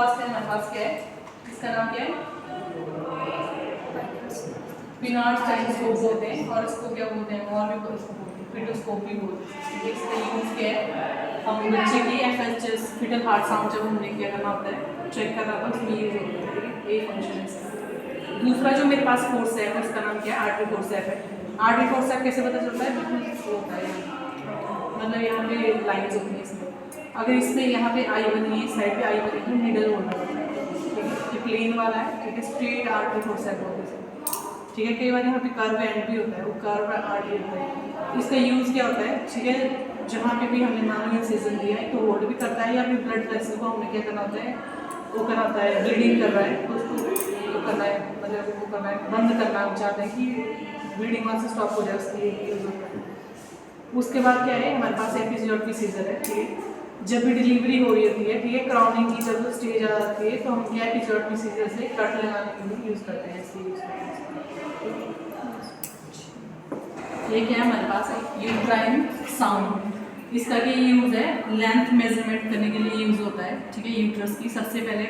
First है हमारे पास क्या है, इसका नाम क्या है, पिनार्ड स्टेथोस्कोप बोलते हैं, और इसको क्या बोलते हैं, और भी इसको बोलते हैं फिटोस्कोप भी बोलते हैं। इसका यूज़ क्या है, हम बच्चे की एफएचएस फिटल हार्ट साउंड जब हमने क्या करना होता है, चेक करना होता है, उसमें यूज़ होता है। ठीक है, ये फंक्शन है इसका। दूसरा जो मेरे पास फोर्सेप है उसका नाम क्या है, आर्टरी फोर्सेप है। आर्टरी फोर्सेप कैसे पता चलता है, बिल्कुल होता है मतलब यहाँ पे लाइन्स होती हैं इसमें, अगर इसमें यहाँ पे आई बनी है, साइड पे आई बनी है, निडल होना होता है। ठीक है, ये प्लेन वाला है, ठीक है, स्ट्रेट आर्टरी फोर्सेप होता है। ठीक है, कई बार यहाँ पे कर्व एंड भी होता है, वो कर्व आर्टरी होता है। इसका यूज़ क्या होता है, ठीक है, जहाँ पे भी हमने मान लिया इंसिजन दिया है तो होल्ड भी करता है, या फिर ब्लड वेसल को हमने क्या करना होता है, वो करना होता है, ब्लीडिंग कर रहा है तो उसको वो करना है, मतलब वो करना है, बंद करना हम चाहते हैं कि ब्लीडिंग वहाँ से स्टॉप हो जाए, उसके लिए यूज़ होता है। उसके बाद क्या है, हमारे पास एपिजियोटोमी सीजर है। ठीक है, जब भी डिलीवरी हो रही होती है, ठीक है, क्राउनिंग की जब स्टेज आ जाती है तो हम क्या एपिजियोटोमी सीजर से कट लगाने के लिए यूज़ करते हैं, इसलिए यूज़ करते हैं। ये क्या है हमारे पास है, यूट्राइन साउंड। इसका क्या यूज़ है, लेंथ मेजरमेंट करने के लिए यूज़ होता है। ठीक है, यूट्रस की सबसे पहले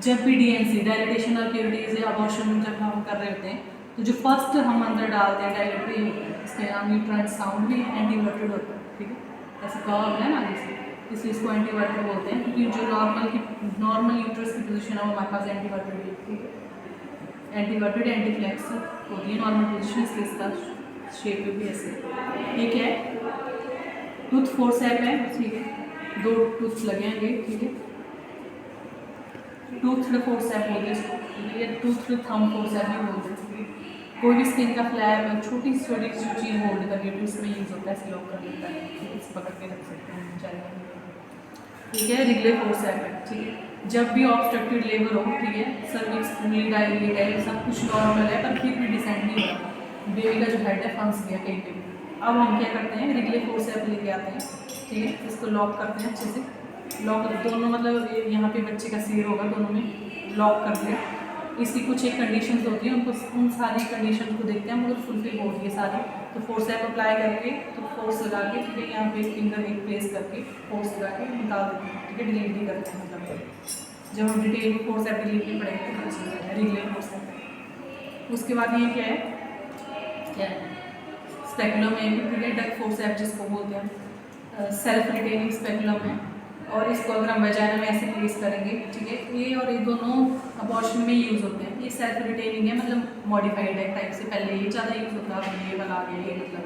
जब भी डीएनसी डायलिटेशन और क्यूरिटीज या अबॉर्शन जब हम कर रहे होते हैं तो जो फर्स्ट हम अंदर डालते हैं डायलिटरी, इसका नाम यूट्राइन साउंड भी एंटीवर्टेड होता है। ठीक है, ऐसे कर्व है ना, इसलिए इसको एंटीवर्टेड बोलते हैं, क्योंकि जो नॉर्मल यूट्रस की पोजीशन है वो हमारे पास एंटीवर्टेड है। ठीक है, एंटीवर्टेड एंटीफ्लेक्स होती है नॉर्मल पोजीशन, इसलिए इसका शेप भी ऐसे। ये क्या है, टूथ फोर्सेप है। ठीक है, दो टूथ लगेंगे। ठीक है, टूथ फोर्सेप बोलते हैं इसको, ये टूथ थंब फोर्सेप भी बोलते हैं। कोई भी स्किन का फ्लैप छोटी छोटी जो चीज़ होल्ड करके तो इसमें यूज़ होता है, इसे लॉक कर देता है, इसे पकड़ के रख सकते हैं चाहिए। ठीक है, रिगले फोर्सेप है। ठीक है, जब भी ऑब्स्ट्रक्टेड लेबर हो, ठीक है, सर्विक्स फुली डायलेटेड है, सब कुछ नॉर्मल है पर फिर भी डिसेंट नहीं हो रहा, बेबी का जो हेड है फंस गया कहीं पे, अब हम क्या करते हैं, रिगले फोर्सेप लेके आते हैं। ठीक है, इसको लॉक करते हैं अच्छे से, लॉक दोनों मतलब यहाँ पे बच्चे का सिर होगा, दोनों में लॉक कर दिया। इसकी कुछ एक कंडीशंस होती हैं, उनको उन सारी कंडीशन को देखते हैं, मगर फुलफिल हो रही है सारी, तो फोर्सेप अप्लाई करके, तो फोर्स लगा के, ठीक है, यहाँ पे फिंगर एक प्लेस करके फोर्स लगा के निकाल देते हैं। ठीक है, डिलीवरी करते हैं, मतलब जब हम डिटेल में फोर्सेप डिलीवरी पढ़ेंगे तो पता चलेगा रिगले फोर्सेप। उसके बाद ये क्या है, स्पेकुलम है, ठीक है, डक फोर्सेप जिसको बोलते हैं, सेल्फ रिटेनिंग स्पेकुलम है, और इसको अगर हम वजाइना में ऐसे प्लेस करेंगे, ठीक है, ये और ये दोनों अबॉर्शन में यूज़ होते हैं। ये सेल्फ रिटेनिंग है, मतलब मॉडिफाइड है टाइप से, पहले ये ज़्यादा यूज़ होता है, अब ये वाला आ गया, ये मतलब,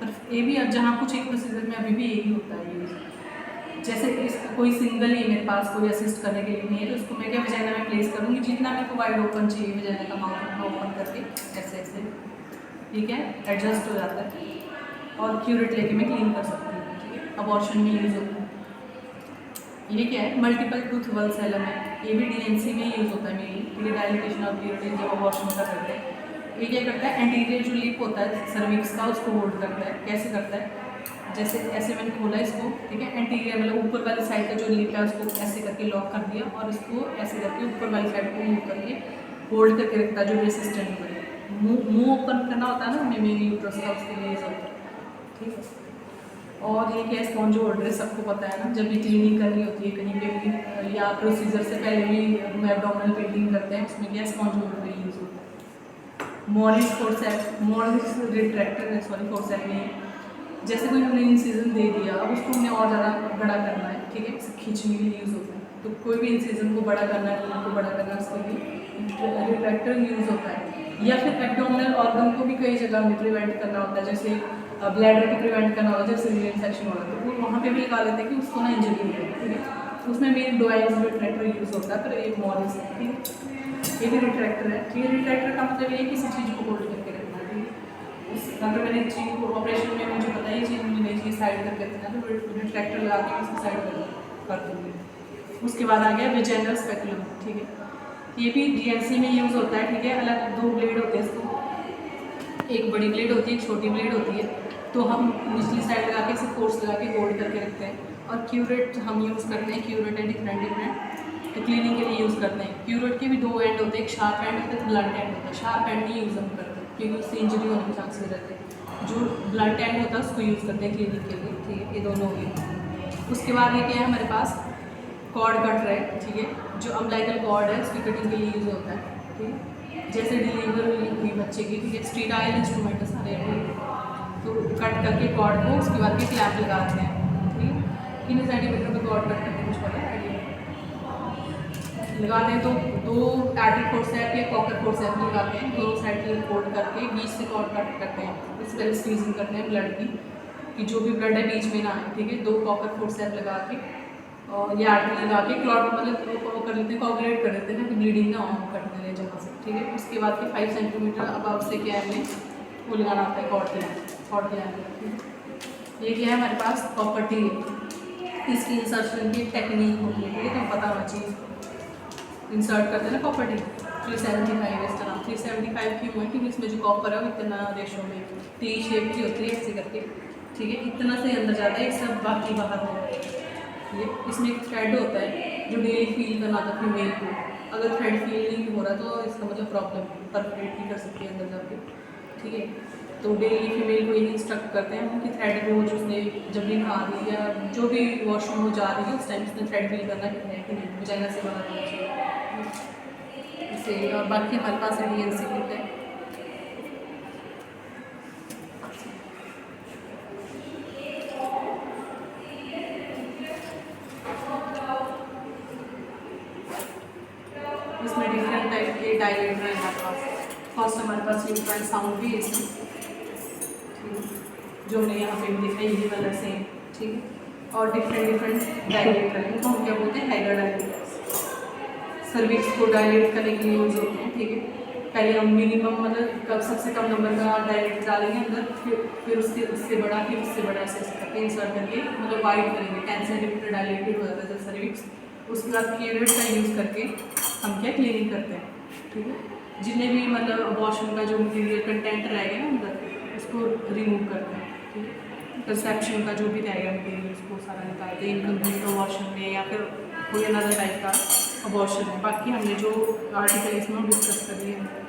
पर ये भी अब जहाँ कुछ एक प्रोसीजर में अभी भी यही होता है यूज़। जैसे इस कोई सिंगल ही मेरे पास कोई असिस्ट करने के लिए नहीं है, तो उसको मैं क्या वजाइना में प्लेस करूँगी, जितना मेरे को वाइड ओपन चाहिए वजाइना का माउथ ओपन करके ऐसे ऐसे, ठीक है, एडजस्ट हो जाता है, और क्यूरेट लेके मैं क्लीन कर सकती हूँ। ठीक है, अबॉर्शन में यूज़ होता है। ये क्या है, मल्टीपल टूथ वल्सैलम है, ये भी डीएनसी में यूज़ होता है मेनली। ठीक है, डायलिटेशन और क्यूरेटिव जब अबॉर्शन का करते हैं, ये क्या करता है, एंटीरियर जो लिप होता है सर्विक्स का, उसको होल्ड करता है। कैसे करता है, जैसे ऐसे मैंने खोला इसको, ठीक है, एंटीरियर मतलब ऊपर वाली साइड का जो लिप है उसको ऐसे करके लॉक कर दिया, और इसको ऐसे करके ऊपर वाली साइड को मूव करके होल्ड करके रखता है, जो भी असिस्टेंट करे। मुँह ओपन करना होता है ना हमें मेरी यूट्रस का, उसके लिए होता है। ठीक है, और ये क्या स्पॉन्ज होल्डर है, सबको पता है ना, जब भी क्लीनिंग करनी होती है कहीं पे भी, या प्रोसीजर से पहले भी हम एब्डोमिनल पेंटिंग करते हैं, उसमें क्या स्पॉन्ज होल्डर यूज़ होता है। मॉरिस फोर्सेप, मॉरिस रिट्रैक्टर है, सॉरी फोर्सेप में जैसे कोई हमने इंसिजन दे दिया, अब उसको हमने और ज़्यादा बड़ा करना है, ठीक है, खींचने के लिए यूज़ होता है। तो कोई भी इंसिजन को बड़ा करना है, को बड़ा करना है, उसके लिए रिट्रैक्टर यूज़ होता है। या फिर एब्डोमिनल ऑर्गन को भी कई जगह में प्रिवेंट करना होता है, जैसे ब्लैडर को प्रिवेंट करना होता है, जैसे इन्फेक्शन होगा तो वो वहाँ पे भी लगा लेते हैं कि उसको ना इंजरी हो। ठीक है, उसमें मेरी डोआइज रिट्रैक्टर यूज़ होता है, पर एक मॉरिस है। ठीक है, ये भी रिट्रैक्टर है। ठीक है, रिट्रैक्टर का मतलब ये किसी चीज़ को होल्ड करके रखना है। अगर मैंने चीज़ को ऑपरेशन में मुझे पता है ये चीज़ मुझे नहीं चाहिए, साइड करके रखना है, तो रिट्रैक्टर लगा के उसको साइड कर दूँगी। उसके बाद आ गया वेजाइनल स्पेकुलम। ठीक है, ये भी डीएनसी में यूज़ होता है। ठीक है, अलग दो ब्लेड होते हैं इसको, एक बड़ी ब्लेड होती है, एक छोटी ब्लेड होती है, तो हम निचली साइड लगा के इसे फोर्स लगा के होल्ड करके रखते हैं। और क्यूरेट हम यूज़ करते हैं, क्यूरेट है डिफरेंट तो क्लीनिंग के लिए यूज़ करते हैं। क्यूरेट के भी दो एंड होते हैं, एक शार्प एंड होता है, एक ब्लंट एंड होता है। शार्प एंड नहीं यूज़ हम करते क्योंकि उससे इंजरी होने के चांसेस रहते हैं। जो ब्लंट एंड होता है उसको यूज़ करते हैं क्लीनिंग के लिए। ठीक है, ये दोनों हो गए। उसके बाद ये क्या है हमारे पास, कॉर्ड कट रहा है, ठीक है, जो अम्बिलिकल कॉर्ड है उसकी कटिंग के लिए यूज़ होता है, ठीक है। जैसे डिलीवर हुई बच्चे की, ठीक है, स्टीराइल इंस्ट्रूमेंट है सारे, तो कट करके कॉर्ड को उसके बाद के क्लैप लगाते हैं, ठीक है। कितने सेंटीमीटर में कॉर्ड कट करते हैं कुछ पता है आइडिया लगाते हैं? तो दो एडिड फोर्सेप या कॉकर फोर्सेप लगाते हैं, दोनों साइड से फोल्ड करके बीच से कॉर्ड कट करते हैं, इस पर स्क्वीजिंग करते हैं ब्लड की, कि जो भी ब्लड है बीच में ना आए, ठीक है। दो कॉकर फोर्सेप लगा के और ये आर्टरी लगा के क्लॉट मतलब वो कर लेते हैं, कोगुलेट कर देते हैं ना कि ब्लीडिंग ना हो कटने लगे जहाँ से, ठीक है। उसके बाद के 5 सेंटीमीटर अबव से क्या है हमें वो लगाना होता है कॉर्ड के अंदर। ये क्या है हमारे पास प्रॉपर्टी है, इसकी इंसर्शन की टेक्निक होती है, ठीक है, तो पता होना चाहिए। इंसर्ट करते हैं ना प्रॉपर्टी 375 इस तरह 375 क्यों है, क्योंकि इसमें जो कॉपर है वो इतना रेशो में टी शेप की होती है ऐसे करके, ठीक है, इतना से अंदर जाता है, सब बाकी बाहर होता है। ये इसमें एक थ्रेड होता है जो डेली फील करना था फीमेल को, अगर थ्रेड फील नहीं हो रहा तो इसका मतलब प्रॉब्लम परफेक्ट नहीं कर सकती अंदर जाके, ठीक है। तो डेली फीमेल को यही इंस्ट्रक्ट करते हैं कि थ्रेड रोज उसने जब भी नहा रही है या जो भी वॉशरूम हो जा रही है उस टाइम उसने थ्रेड फील करना है कि नहीं, वजाइना से बाहर होना चाहिए इसे। और बाकी हमारे पास एनसीक्यूट है, इसमें डिफरेंट टाइप के डायलेटर हैं हमारे पास। फर्स्ट हमारे पास यूट्राइन साउंड भी है इसमें, जो हमने यहाँ पे भी देखा है ये वाला सेम, ठीक है। और डिफरेंट डायलेटर हैं, तो हम क्या बोलते हैं हाइगर डायलेटर्स, सर्विक्स को डायलेट करने के लिए यूज़ होते हैं, ठीक है। पहले हम मिनिमम मतलब सबसे कम नंबर का डायलेट डालेंगे अंदर, फिर उससे बड़ा, फिर उससे बड़ा ऐसे करके इंसर्ट करके मतलब वाइड करेंगे, 10 सेंटीमीटर डायलेटेड हो जाता है जब सर्विक्स। उसके बाद क्लियरेट का यूज़ करके हम क्या क्लीनिंग करते हैं, ठीक है। जितने भी मतलब वॉशरूम का जो मटीरियल कंटेंट रहेगा ना अंदर उसको रिमूव करते हैं, ठीक है। कंसेप्शन का जो भी रहेगा मटीरियल उसको सारा निकालते हैं, इनकम्प्लीट का वॉशरूम में या फिर कोई अनदर टाइप का वॉशर है। बाकी हमने जो आर्टिकल इसमें डिस्कस कर लिया है।